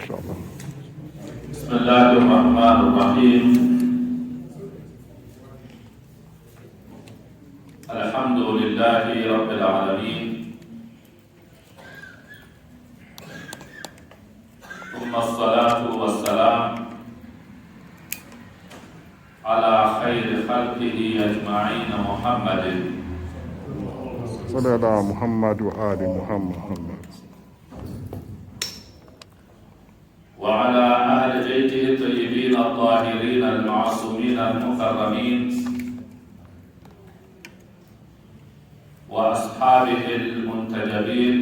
inshallah. Bismillahir Rahmanir Rahim. Alhamdulillahi Rabbil Alamin. Thumma as-salatu was-salam ala khayri khalqihi ajma'in Muhammadin Sallallahu ala Muhammad wa ali Muhammad wa ala ahli baytihi at-tayyibin at-tahirin al-ma'sumin al-mukarramin wa ashabihi al-muntajabin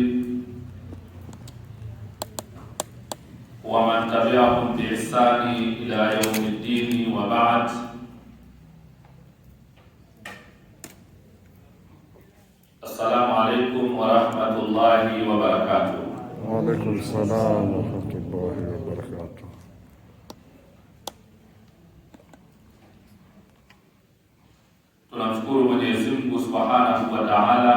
wa man tabi'ahum bi ihsani ila yawmiddin wa ba'd. Assalamu alaikum warahmatullahi wabarakatuh. Wa alaikum salam wa rahmatullahi wa barakatuh. Tunamshukuru Mwenyezi Mungu Subhanahu wa Ta'ala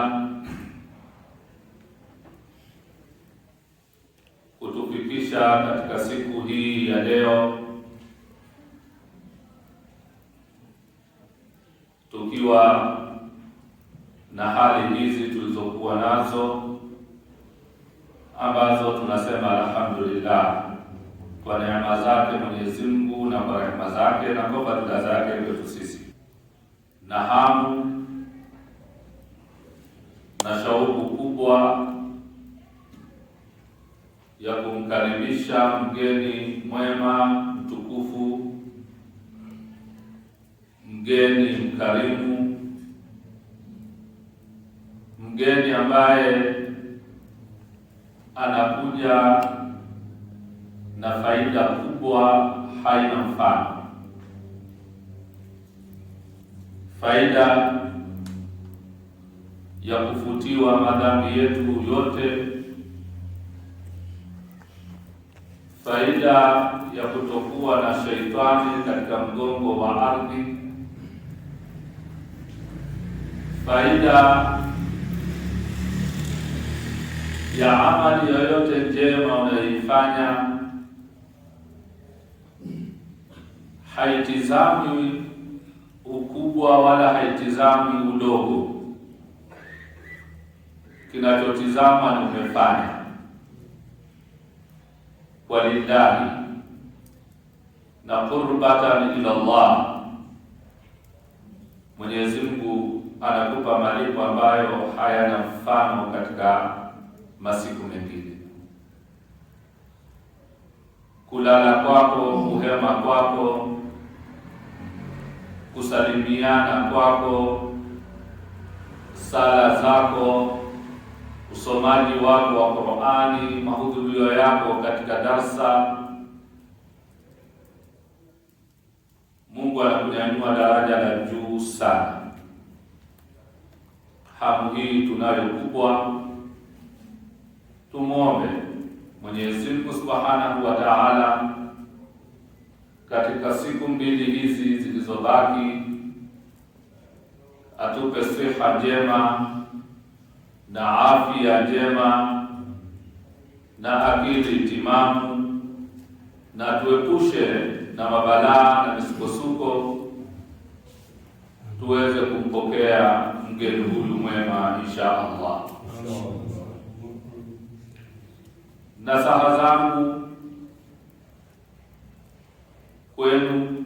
kutufikisha katika siku hii ya leo tukiwa na hali hizi tulizokuwa nazo ambazo tunasema alhamdulillah kwa neema zake Mwenyezi Mungu na kwa rehema zake na kwa fadhila zake kwetu sisi, na hamu na shauku kubwa ya kumkaribisha mgeni mwema mtukufu, mgeni mkarimu, mgeni ambaye anakuja na faida kubwa haina mfano, faida ya kufutiwa madhambi yetu yote, faida ya kutokuwa na sheitani katika mgongo wa ardhi, faida ya amali yoyote njema unayoifanya haitizami ukubwa wala haitizami udogo. Kinachotizama ni umefanya kwa lillahi na qurbatan ila Allah. Mwenyezi Mungu anakupa malipo ambayo hayana mfano katika masiku mengine. Kulala kwako, kuhema kwako, kusalimiana kwako, sala zako, usomaji wako wa Qur'ani, mahudhurio yako katika darsa, Mungu anakunyanyua daraja la juu sana. Hamu hii tunayo kubwa. Tumuombe Mwenyezi Mungu Subhanahu wa Ta'ala katika siku mbili hizi zilizobaki atupe siha njema na afya njema na akili timamu, na tuepushe na mabalaa na misukosuko, tuweze kumpokea mgeni huyu mwema insha Allah. Nasaha zangu kwenu,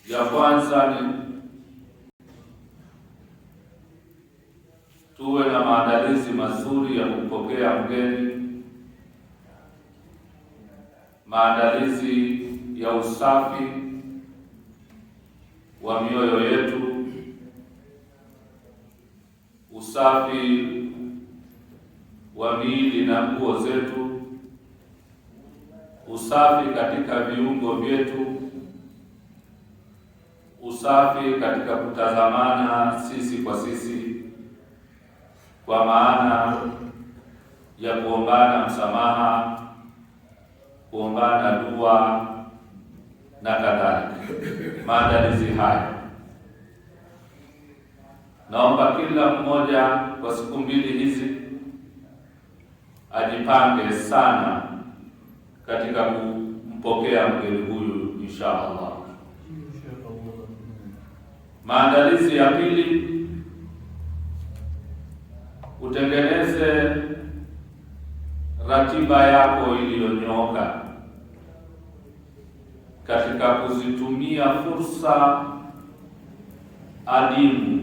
ya kwanza ni tuwe na maandalizi mazuri ya kumpokea mgeni, maandalizi ya usafi wa mioyo yetu, usafi wa miili na nguo zetu, usafi katika viungo vyetu, usafi katika kutazamana sisi kwa sisi, kwa maana ya kuombana msamaha, kuombana dua na kadhalika. Maandalizi haya naomba kila mmoja kwa siku mbili hizi ajipange sana katika kumpokea mgeni huyu insha Allah. Maandalizi ya pili, utengeneze ratiba yako iliyonyooka katika kuzitumia fursa adimu,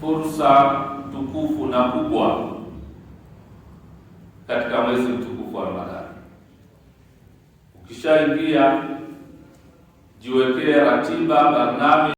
fursa tukufu na kubwa katika mwezi mtukufu wa Ramadhani. Ukishaingia, jiwekee ratiba, barnamiji